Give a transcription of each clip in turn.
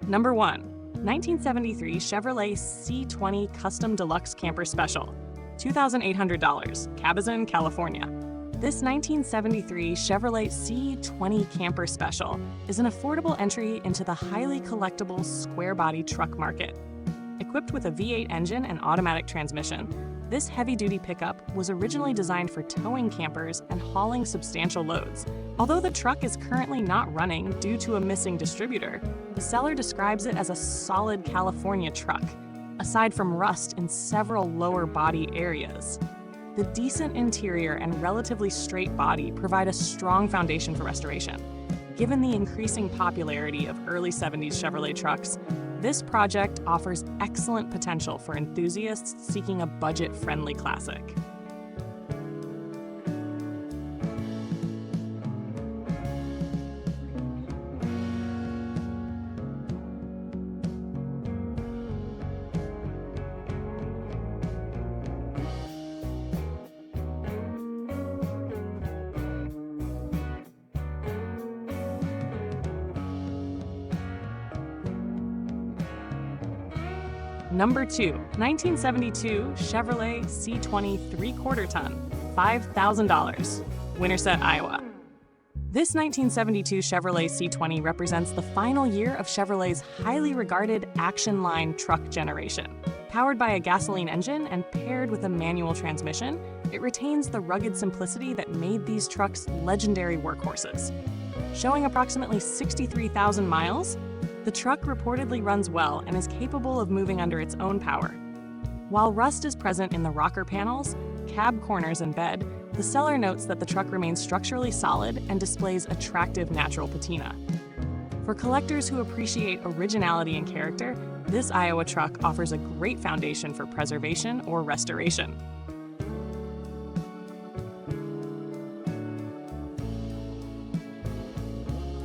Number 1. 1973 Chevrolet C20 Custom Deluxe Camper Special, $2,800, Cabazon, California. This 1973 Chevrolet C20 Camper Special is an affordable entry into the highly collectible square-body truck market. Equipped with a V8 engine and automatic transmission, this heavy-duty pickup was originally designed for towing campers and hauling substantial loads. Although the truck is currently not running due to a missing distributor, the seller describes it as a solid California truck, aside from rust in several lower body areas. The decent interior and relatively straight body provide a strong foundation for restoration. Given the increasing popularity of early 70s Chevrolet trucks, this project offers excellent potential for enthusiasts seeking a budget-friendly classic. Number 2. 1972 Chevrolet C20 3/4 ton, $5,000, Winterset, Iowa. This 1972 Chevrolet C20 represents the final year of Chevrolet's highly regarded action line truck generation. Powered by a gasoline engine and paired with a manual transmission, it retains the rugged simplicity that made these trucks legendary workhorses. Showing approximately 63,000 miles, the truck reportedly runs well and is capable of moving under its own power. While rust is present in the rocker panels, cab corners, and bed, the seller notes that the truck remains structurally solid and displays attractive natural patina. For collectors who appreciate originality and character, this Iowa truck offers a great foundation for preservation or restoration.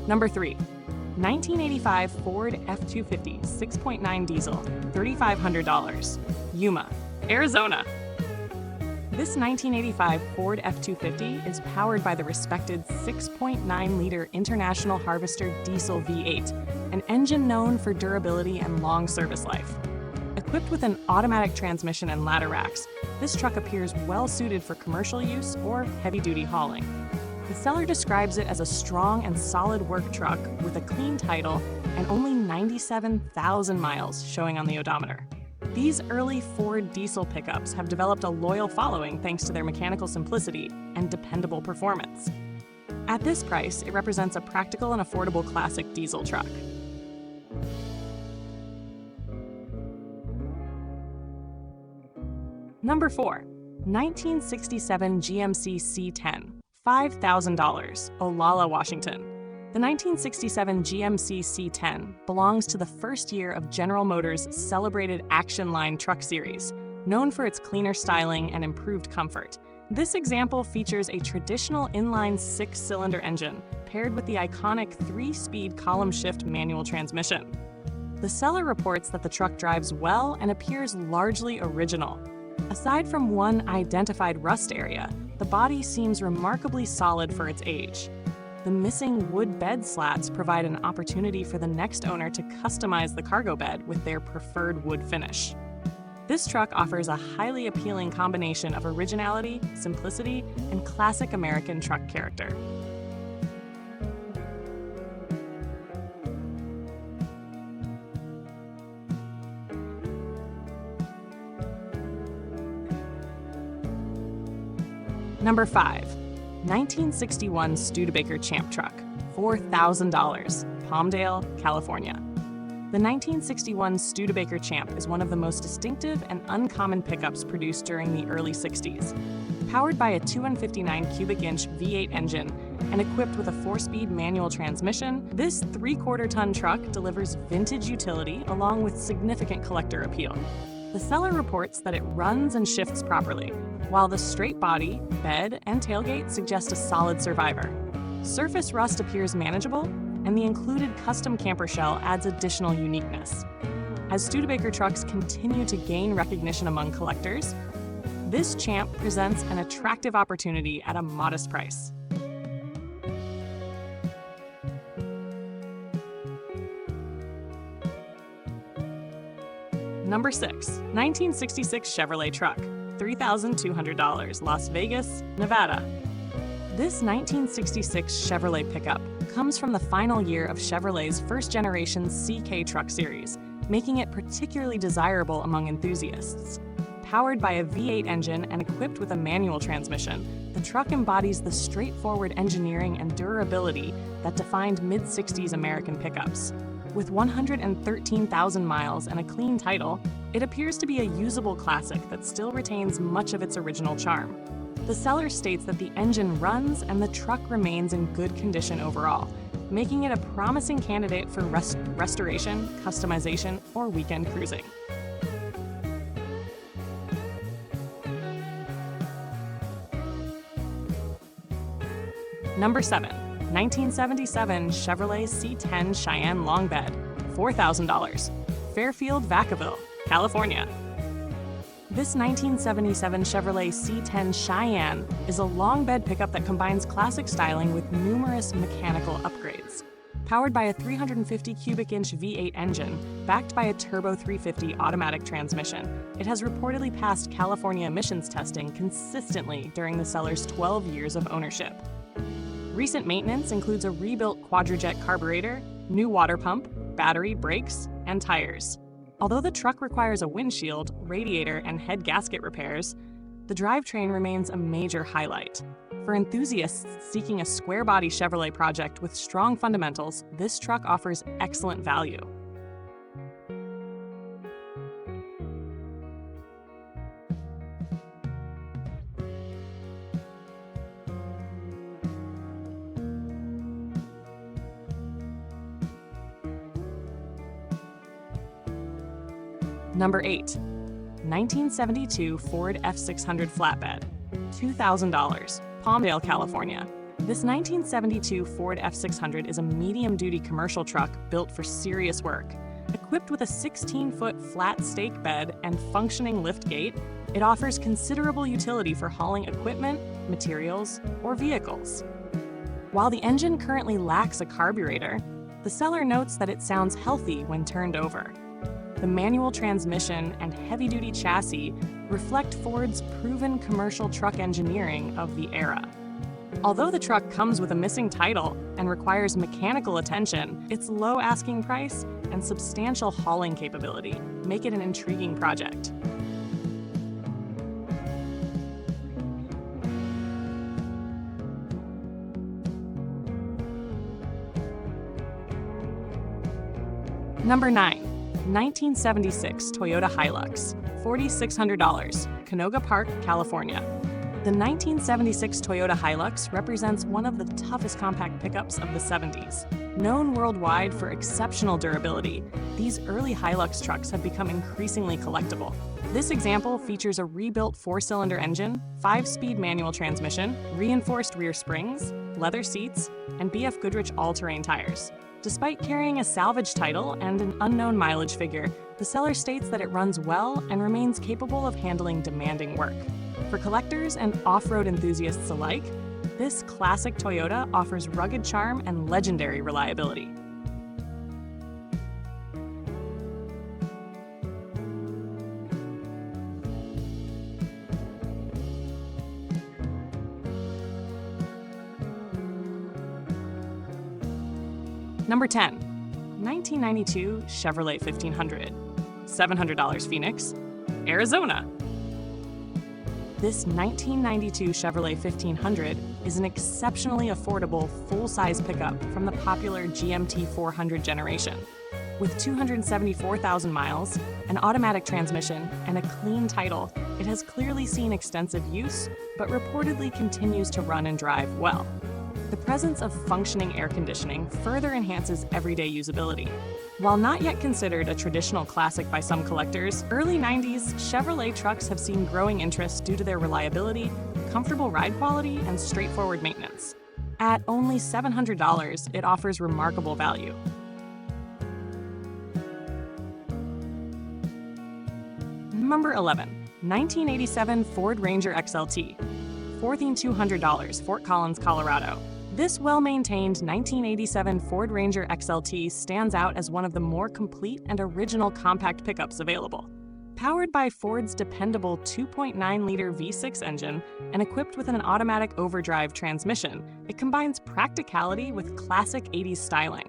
Number 3. 1985 Ford F250 6.9 diesel, $3,500, Yuma, Arizona. This 1985 Ford F250 is powered by the respected 6.9-liter International Harvester diesel V8, an engine known for durability and long service life. Equipped with an automatic transmission and ladder racks, this truck appears well-suited for commercial use or heavy-duty hauling. The seller describes it as a strong and solid work truck with a clean title and only 97,000 miles showing on the odometer. These early Ford diesel pickups have developed a loyal following thanks to their mechanical simplicity and dependable performance. At this price, it represents a practical and affordable classic diesel truck. Number 4. 1967 GMC C10, $5,000, Olalla, Washington. The 1967 GMC C10 belongs to the first year of General Motors' celebrated Action Line truck series, known for its cleaner styling and improved comfort. This example features a traditional inline 6-cylinder engine paired with the iconic 3-speed column shift manual transmission. The seller reports that the truck drives well and appears largely original. Aside from one identified rust area, the body seems remarkably solid for its age. The missing wood bed slats provide an opportunity for the next owner to customize the cargo bed with their preferred wood finish. This truck offers a highly appealing combination of originality, simplicity, and classic American truck character. Number 5. 1961 Studebaker Champ truck, $4,000, Palmdale, California. The 1961 Studebaker Champ is one of the most distinctive and uncommon pickups produced during the early 60s. Powered by a 259 cubic inch V8 engine and equipped with a 4-speed manual transmission, this 3/4 ton truck delivers vintage utility along with significant collector appeal. The seller reports that it runs and shifts properly, while the straight body, bed, and tailgate suggest a solid survivor. Surface rust appears manageable, and the included custom camper shell adds additional uniqueness. As Studebaker trucks continue to gain recognition among collectors, this Champ presents an attractive opportunity at a modest price. Number 6. 1966 Chevrolet Truck, $3,200, Las Vegas, Nevada. This 1966 Chevrolet pickup comes from the final year of Chevrolet's first-generation CK Truck series, making it particularly desirable among enthusiasts. Powered by a V8 engine and equipped with a manual transmission, the truck embodies the straightforward engineering and durability that defined mid-60s American pickups. With 113,000 miles and a clean title, it appears to be a usable classic that still retains much of its original charm. The seller states that the engine runs and the truck remains in good condition overall, making it a promising candidate for restoration, customization, or weekend cruising. Number 7. 1977 Chevrolet C10 Cheyenne Long Bed, $4,000, Fairfield, Vacaville, California. This 1977 Chevrolet C10 Cheyenne is a long bed pickup that combines classic styling with numerous mechanical upgrades. Powered by a 350 cubic inch V8 engine, backed by a turbo 350 automatic transmission, it has reportedly passed California emissions testing consistently during the seller's 12 years of ownership. Recent maintenance includes a rebuilt quadrajet carburetor, new water pump, battery, brakes, and tires. Although the truck requires a windshield, radiator, and head gasket repairs, the drivetrain remains a major highlight. For enthusiasts seeking a square-body Chevrolet project with strong fundamentals, this truck offers excellent value. Number 8. 1972 Ford F600 Flatbed, $2,000, Palmdale, California. This 1972 Ford F600 is a medium-duty commercial truck built for serious work. Equipped with a 16-foot flat stake bed and functioning lift gate, it offers considerable utility for hauling equipment, materials, or vehicles. While the engine currently lacks a carburetor, the seller notes that it sounds healthy when turned over. The manual transmission and heavy-duty chassis reflect Ford's proven commercial truck engineering of the era. Although the truck comes with a missing title and requires mechanical attention, its low asking price and substantial hauling capability make it an intriguing project. Number 9. 1976 Toyota Hilux, $4,600, Canoga Park, California. The 1976 Toyota Hilux represents one of the toughest compact pickups of the 70s. Known worldwide for exceptional durability, these early Hilux trucks have become increasingly collectible. This example features a rebuilt 4-cylinder engine, 5-speed manual transmission, reinforced rear springs, leather seats, and BF Goodrich all-terrain tires. Despite carrying a salvage title and an unknown mileage figure, the seller states that it runs well and remains capable of handling demanding work. For collectors and off-road enthusiasts alike, this classic Toyota offers rugged charm and legendary reliability. Number 10. 1992 Chevrolet 1500, $700, Phoenix, Arizona. This 1992 Chevrolet 1500 is an exceptionally affordable full-size pickup from the popular GMT 400 generation. With 274,000 miles, an automatic transmission, and a clean title, it has clearly seen extensive use, but reportedly continues to run and drive well. The presence of functioning air conditioning further enhances everyday usability. While not yet considered a traditional classic by some collectors, early 90s Chevrolet trucks have seen growing interest due to their reliability, comfortable ride quality, and straightforward maintenance. At only $700, it offers remarkable value. Number 11. 1987 Ford Ranger XLT, $14,200, Fort Collins, Colorado. This well-maintained 1987 Ford Ranger XLT stands out as one of the more complete and original compact pickups available. Powered by Ford's dependable 2.9-liter V6 engine and equipped with an automatic overdrive transmission, it combines practicality with classic 80s styling.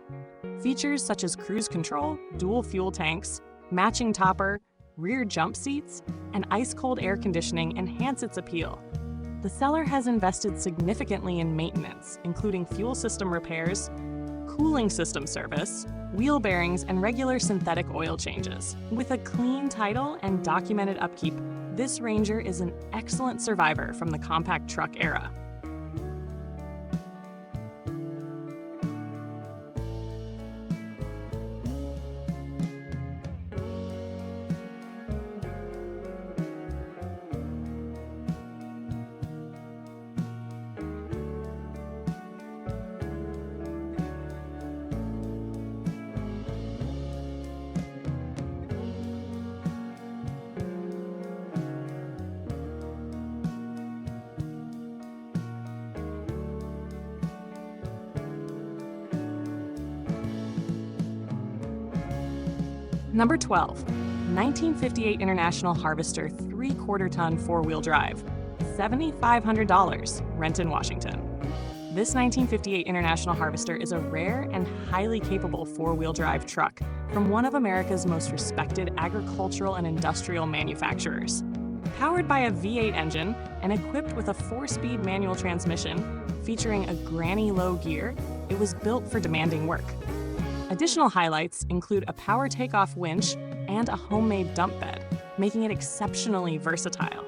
Features such as cruise control, dual fuel tanks, matching topper, rear jump seats, and ice-cold air conditioning enhance its appeal. The seller has invested significantly in maintenance, including fuel system repairs, cooling system service, wheel bearings, and regular synthetic oil changes. With a clean title and documented upkeep, this Ranger is an excellent survivor from the compact truck era. Number 12, 1958 International Harvester 3/4 ton four-wheel drive, $7,500, Renton, Washington. This 1958 International Harvester is a rare and highly capable four-wheel drive truck from one of America's most respected agricultural and industrial manufacturers. Powered by a V8 engine and equipped with a 4-speed manual transmission featuring a granny low gear, it was built for demanding work. Additional highlights include a power takeoff winch and a homemade dump bed, making it exceptionally versatile.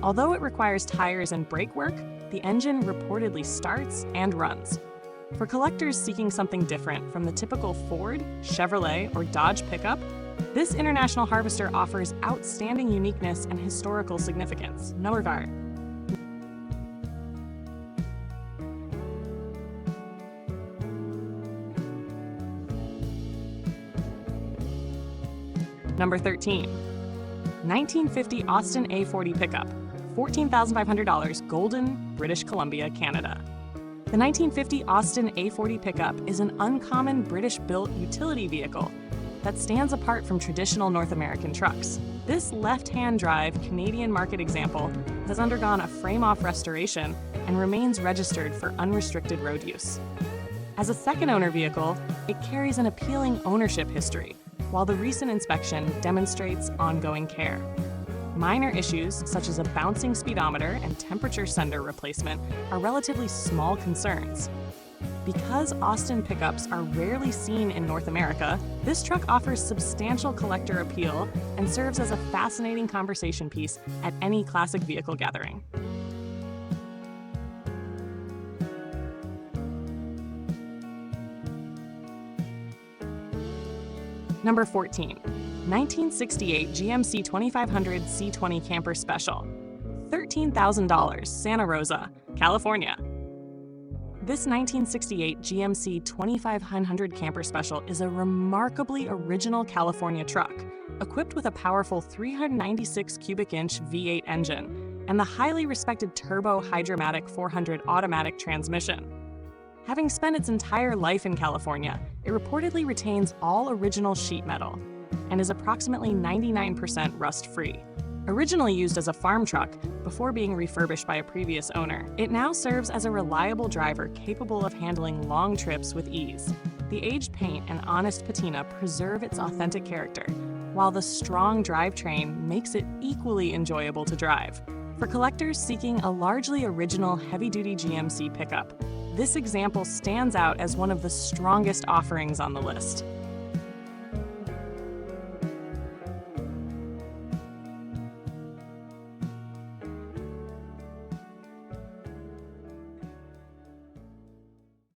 Although it requires tires and brake work, the engine reportedly starts and runs. For collectors seeking something different from the typical Ford, Chevrolet, or Dodge pickup, this International Harvester offers outstanding uniqueness and historical significance. Number 5. Number 13, 1950 Austin A40 pickup, $14,500, Golden, British Columbia, Canada. The 1950 Austin A40 pickup is an uncommon British-built utility vehicle that stands apart from traditional North American trucks. This left-hand drive Canadian market example has undergone a frame-off restoration and remains registered for unrestricted road use. As a second-owner vehicle, it carries an appealing ownership history, while the recent inspection demonstrates ongoing care. Minor issues, such as a bouncing speedometer and temperature sender replacement, are relatively small concerns. Because Austin pickups are rarely seen in North America, this truck offers substantial collector appeal and serves as a fascinating conversation piece at any classic vehicle gathering. Number 14, 1968 GMC 2500 C20 Camper Special, $13,000, Santa Rosa, California. This 1968 GMC 2500 Camper Special is a remarkably original California truck, equipped with a powerful 396 cubic inch V8 engine and the highly respected turbo hydromatic 400 automatic transmission. Having spent its entire life in California, it reportedly retains all original sheet metal and is approximately 99% rust-free. Originally used as a farm truck before being refurbished by a previous owner, it now serves as a reliable driver capable of handling long trips with ease. The aged paint and honest patina preserve its authentic character, while the strong drivetrain makes it equally enjoyable to drive. For collectors seeking a largely original heavy-duty GMC pickup, this example stands out as one of the strongest offerings on the list.